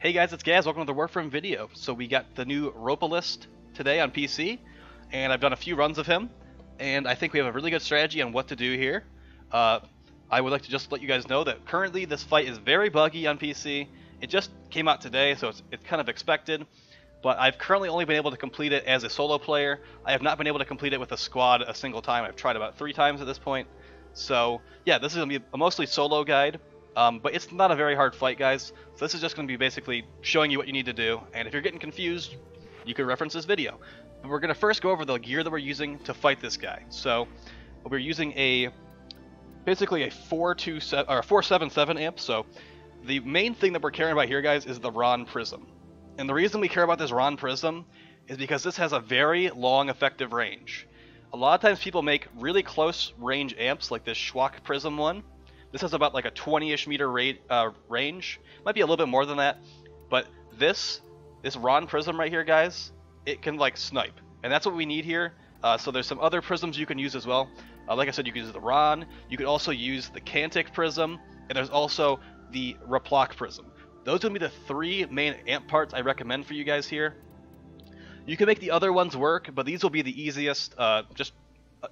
Hey guys, it's Gaz. Welcome to the Warframe video. So we got the new Ropalolyst today on PC, and I've done a few runs of him, and I think we have a really good strategy on what to do here. I would like to just let you guys know that currently this fight is very buggy on PC. It just came out today, so it's kind of expected, but I've currently only been able to complete it as a solo player. I have not been able to complete it with a squad a single time. I've tried about 3 times at this point. So yeah, this is going to be a mostly solo guide. But it's not a very hard fight, guys, so this is just going to be basically showing you what you need to do, and if you're getting confused, you can reference this video. But we're going to first go over the gear that we're using to fight this guy. So we're using basically a 477 amp, so the main thing that we're caring about here, guys, is the Rahn Prism. And the reason we care about this Rahn Prism is because this has a very long effective range. A lot of times people make really close range amps like this Schwach Prism one. This has about like a 20-ish meter range. Might be a little bit more than that, but this Rahn Prism right here, guys, it can like snipe, and that's what we need here. So there's some other prisms you can use as well. Like I said, you can use the Rahn. You can also use the Cantic Prism, and there's also the Ropalolyst Prism. Those would be the 3 main amp parts I recommend for you guys here. You can make the other ones work, but these will be the easiest, just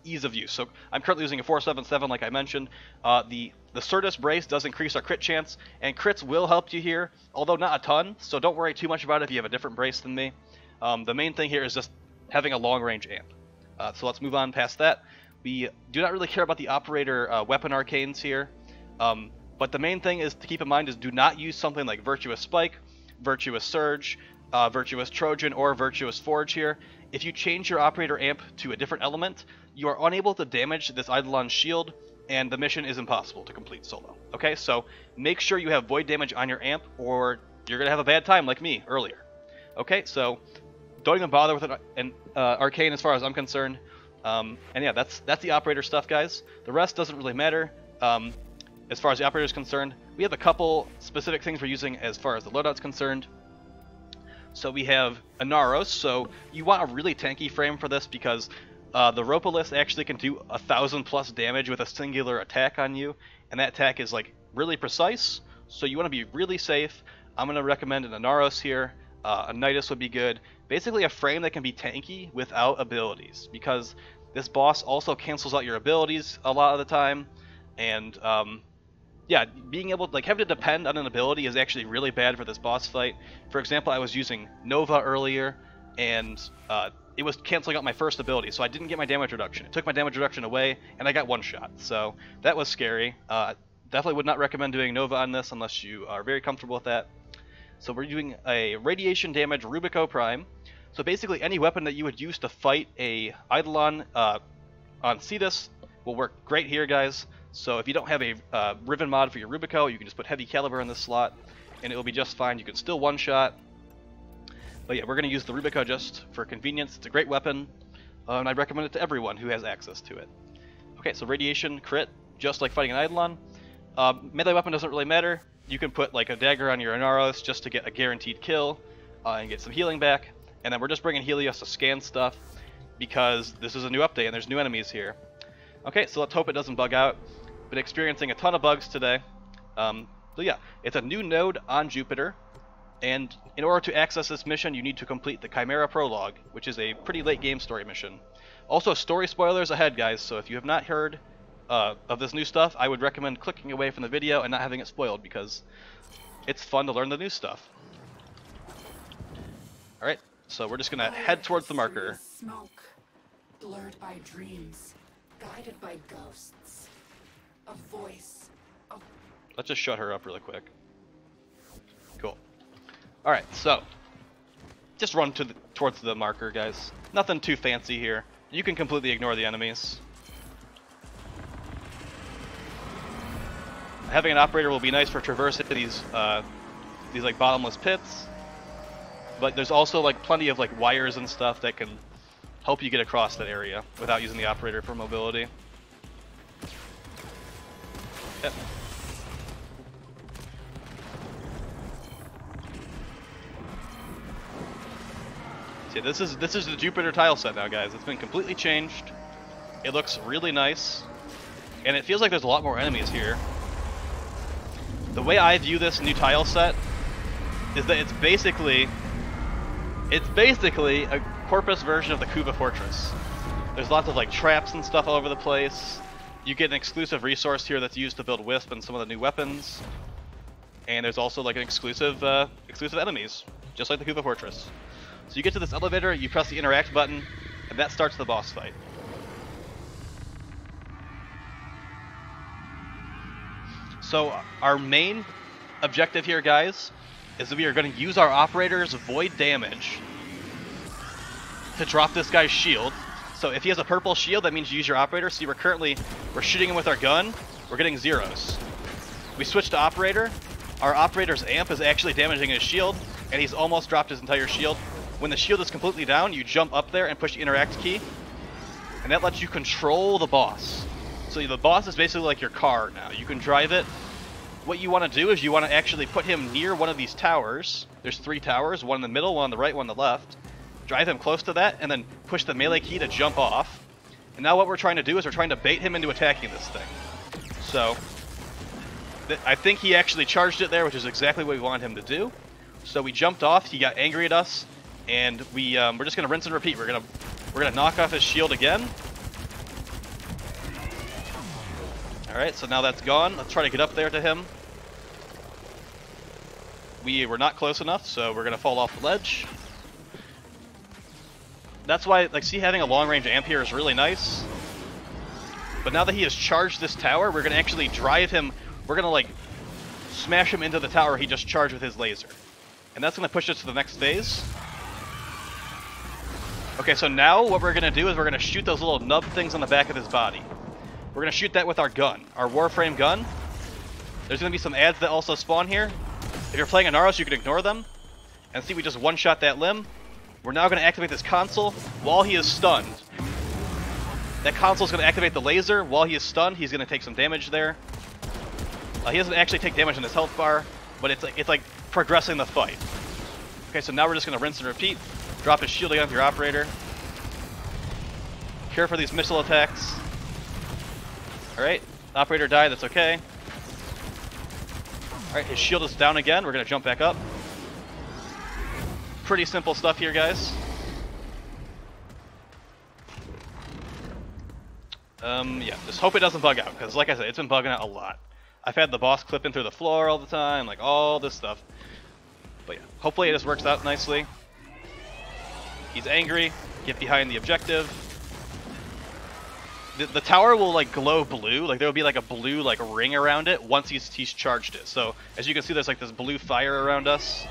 ease of use. So I'm currently using a 477, like I mentioned. The Certus brace does increase our crit chance, and crits will help you here, although not a ton, so don't worry too much about it if you have a different brace than me. The main thing here is just having a long range amp. So let's move on past that. We do not really care about the operator weapon arcanes here, but the main thing is to keep in mind is do not use something like Virtuous Spike, Virtuous Surge, Virtuous Trojan, or Virtuous Forge here. If you change your operator amp to a different element, you are unable to damage this Eidolon's shield, and the mission is impossible to complete solo. Okay, so make sure you have void damage on your amp, or you're going to have a bad time like me earlier. Okay, so don't even bother with an arcane as far as I'm concerned. And yeah, that's the operator stuff, guys. The rest doesn't really matter. As far as the operator is concerned, we have a couple specific things we're using as far as the loadout's concerned. So we have inaros, so you want a really tanky frame for this because the Ropalolyst actually can do 1,000+ damage with a singular attack on you, and that attack is like really precise, so you want to be really safe. I'm going to recommend an inaros here. A Nidus would be good. Basically a frame that can be tanky without abilities, because this boss also cancels out your abilities a lot of the time, and yeah, being able to, like, having to depend on an ability is actually really bad for this boss fight. For example, I was using Nova earlier, and it was canceling out my first ability, so I didn't get my damage reduction. It took my damage reduction away, and I got one shot, so that was scary. Definitely would not recommend doing Nova on this unless you are very comfortable with that. So we're doing a radiation damage Rubico Prime. So basically any weapon that you would use to fight a Eidolon on Certus will work great here, guys. So if you don't have a Riven mod for your Rubico, you can just put Heavy Caliber in this slot, and it will be just fine. You can still one-shot. But yeah, we're going to use the Rubico just for convenience. It's a great weapon, and I recommend it to everyone who has access to it. Okay, so radiation, crit, just like fighting an Eidolon. Melee weapon doesn't really matter. You can put like a dagger on your inaros just to get a guaranteed kill and get some healing back. And then we're just bringing Helios to scan stuff because this is a new update and there's new enemies here. Okay, so let's hope it doesn't bug out. Been experiencing a ton of bugs today. So yeah, it's a new node on Jupiter, and in order to access this mission you need to complete the Chimera Prologue, which is a pretty late game story mission. Also, story spoilers ahead, guys, so if you have not heard of this new stuff, I would recommend clicking away from the video and not having it spoiled, because it's fun to learn the new stuff. Alright, so we're just gonna head towards the marker. Smoke, blurred by dreams, guided by ghosts. A voice. Let's just shut her up really quick. Cool. Alright, so just run towards the marker, guys. Nothing too fancy here. You can completely ignore the enemies. Having an operator will be nice for traversing these like bottomless pits, but there's also like plenty of like wires and stuff that can help you get across that area without using the operator for mobility. Yep. See, this is the Jupiter tile set now, guys. It's been completely changed. It looks really nice, and it feels like there's a lot more enemies here. The way I view this new tile set is that it's basically a Corpus version of the Kuba Fortress. There's lots of like traps and stuff all over the place. You get an exclusive resource here that's used to build Wisp and some of the new weapons. And there's also like an exclusive enemies, just like the Kuba Fortress. So you get to this elevator, you press the interact button, and that starts the boss fight. So our main objective here, guys, is that we are going to use our operator's void damage to drop this guy's shield. So if he has a purple shield, that means you use your operator. See, we're shooting him with our gun, we're getting zeros. We switch to operator, our operator's amp is actually damaging his shield, and he's almost dropped his entire shield. When the shield is completely down, you jump up there and push the interact key, and that lets you control the boss. So the boss is basically like your car now. You can drive it. What you want to do is you want to actually put him near one of these towers. There's 3 towers, one in the middle, one on the right, one on the left. Drive him close to that, and then push the melee key to jump off. And now what we're trying to do is we're trying to bait him into attacking this thing. So I think he actually charged it there, which is exactly what we wanted him to do. So we jumped off, he got angry at us, and we're just going to rinse and repeat. We're gonna knock off his shield again. Alright, so now that's gone. Let's try to get up there to him. We were not close enough, so we're going to fall off the ledge. That's why, like, see, having a long-range amp here is really nice. But now that he has charged this tower, we're going to actually drive him. We're going to, like, smash him into the tower he just charged with his laser. And that's going to push us to the next phase. Okay, so now what we're going to do is we're going to shoot those little nub things on the back of his body. We're going to shoot that with our gun, our Warframe gun. There's going to be some ads that also spawn here. If you're playing Inaros, you can ignore them. And see, we just one-shot that limb. We're now going to activate this console while he is stunned. That console is going to activate the laser. While he is stunned, he's going to take some damage there. He doesn't actually take damage in his health bar, but it's like progressing the fight. Okay, so now we're just going to rinse and repeat. Drop his shield again with your operator. Care for these missile attacks. Alright, operator died, that's okay. Alright, his shield is down again, we're going to jump back up. Pretty simple stuff here, guys. Yeah, just hope it doesn't bug out, because like I said, it's been bugging out a lot. I've had the boss clipping through the floor all the time, like all this stuff. But yeah, hopefully it just works out nicely. He's angry, get behind the objective. The tower will like glow blue, like there will be like a blue like ring around it once he's charged it. So as you can see, there's like this blue fire around us.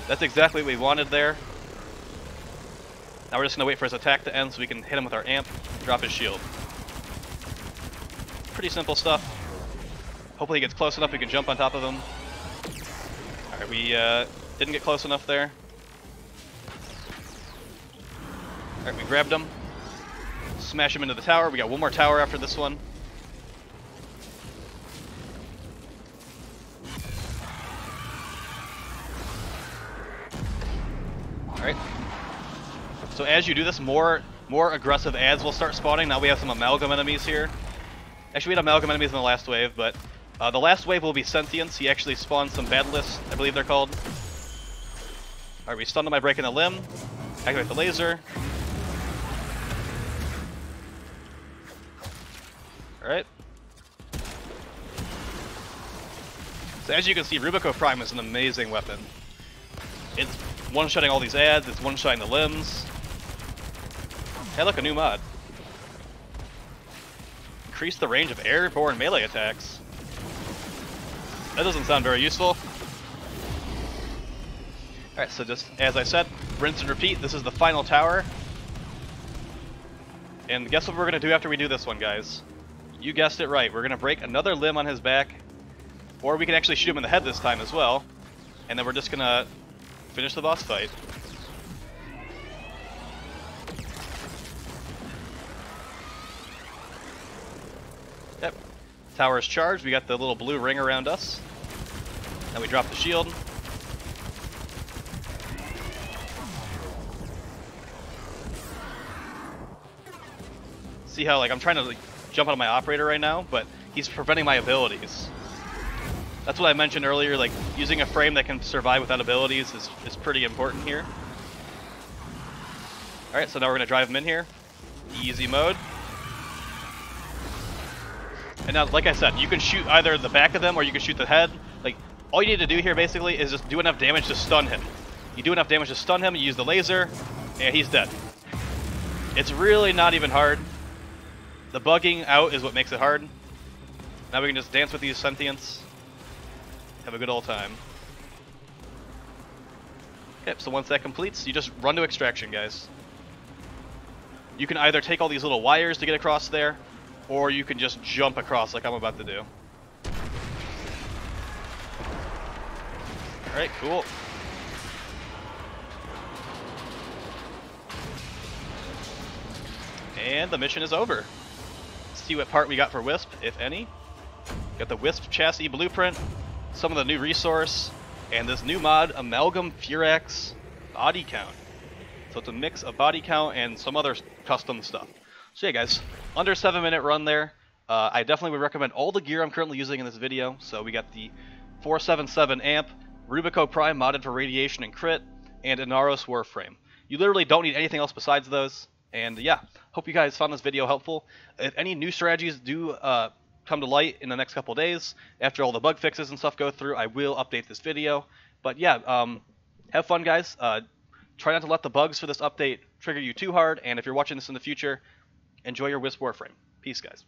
That's exactly what we wanted there. Now we're just gonna wait for his attack to end so we can hit him with our amp, drop his shield. Pretty simple stuff. Hopefully he gets close enough we can jump on top of him. Alright, we didn't get close enough there. Alright, we grabbed him. Smash him into the tower. We got one more tower after this one. Alright. So as you do this, more aggressive ads will start spawning. Now we have some amalgam enemies here. Actually, we had amalgam enemies in the last wave, but the last wave will be sentience. He actually spawned some Batalists, I believe they're called. Alright, we stunned him by breaking a limb. Activate the laser. Alright. So as you can see, Rubico Prime is an amazing weapon. It's one-shotting all these ads, it's one-shotting the limbs. Hey look, a new mod. Increase the range of airborne melee attacks. That doesn't sound very useful. Alright, so just as I said, rinse and repeat. This is the final tower. And guess what we're going to do after we do this one, guys? You guessed it right. We're going to break another limb on his back. Or we can actually shoot him in the head this time as well. And then we're just going to finish the boss fight. Yep. Tower is charged. We got the little blue ring around us. Then we drop the shield. See how, like, I'm trying to like, jump out of my operator right now, but he's preventing my abilities. That's what I mentioned earlier, like using a frame that can survive without abilities is pretty important here. Alright, so now we're going to drive him in here. Easy mode. And now, like I said, you can shoot either the back of them or you can shoot the head. Like, all you need to do here basically is just do enough damage to stun him. You do enough damage to stun him, you use the laser, and he's dead. It's really not even hard. The bugging out is what makes it hard. Now we can just dance with these sentients. Have a good old time. Okay, so once that completes, you just run to extraction, guys. You can either take all these little wires to get across there, or you can just jump across like I'm about to do. Alright, cool. And the mission is over. Let's see what part we got for Wisp, if any. Got the Wisp chassis blueprint, some of the new resource, and this new mod, Amalgam Furax Body Count. So it's a mix of body count and some other custom stuff. So yeah guys, under 7-minute run there. I definitely would recommend all the gear I'm currently using in this video. So we got the 477 amp, Rubico Prime modded for radiation and crit, and Inaros Warframe. You literally don't need anything else besides those. And yeah, hope you guys found this video helpful. If any new strategies do come to light in the next couple days, after all the bug fixes and stuff go through, I will update this video. But yeah, have fun guys. Try not to let the bugs for this update trigger you too hard, and if you're watching this in the future, enjoy your Wisp Warframe. Peace, guys.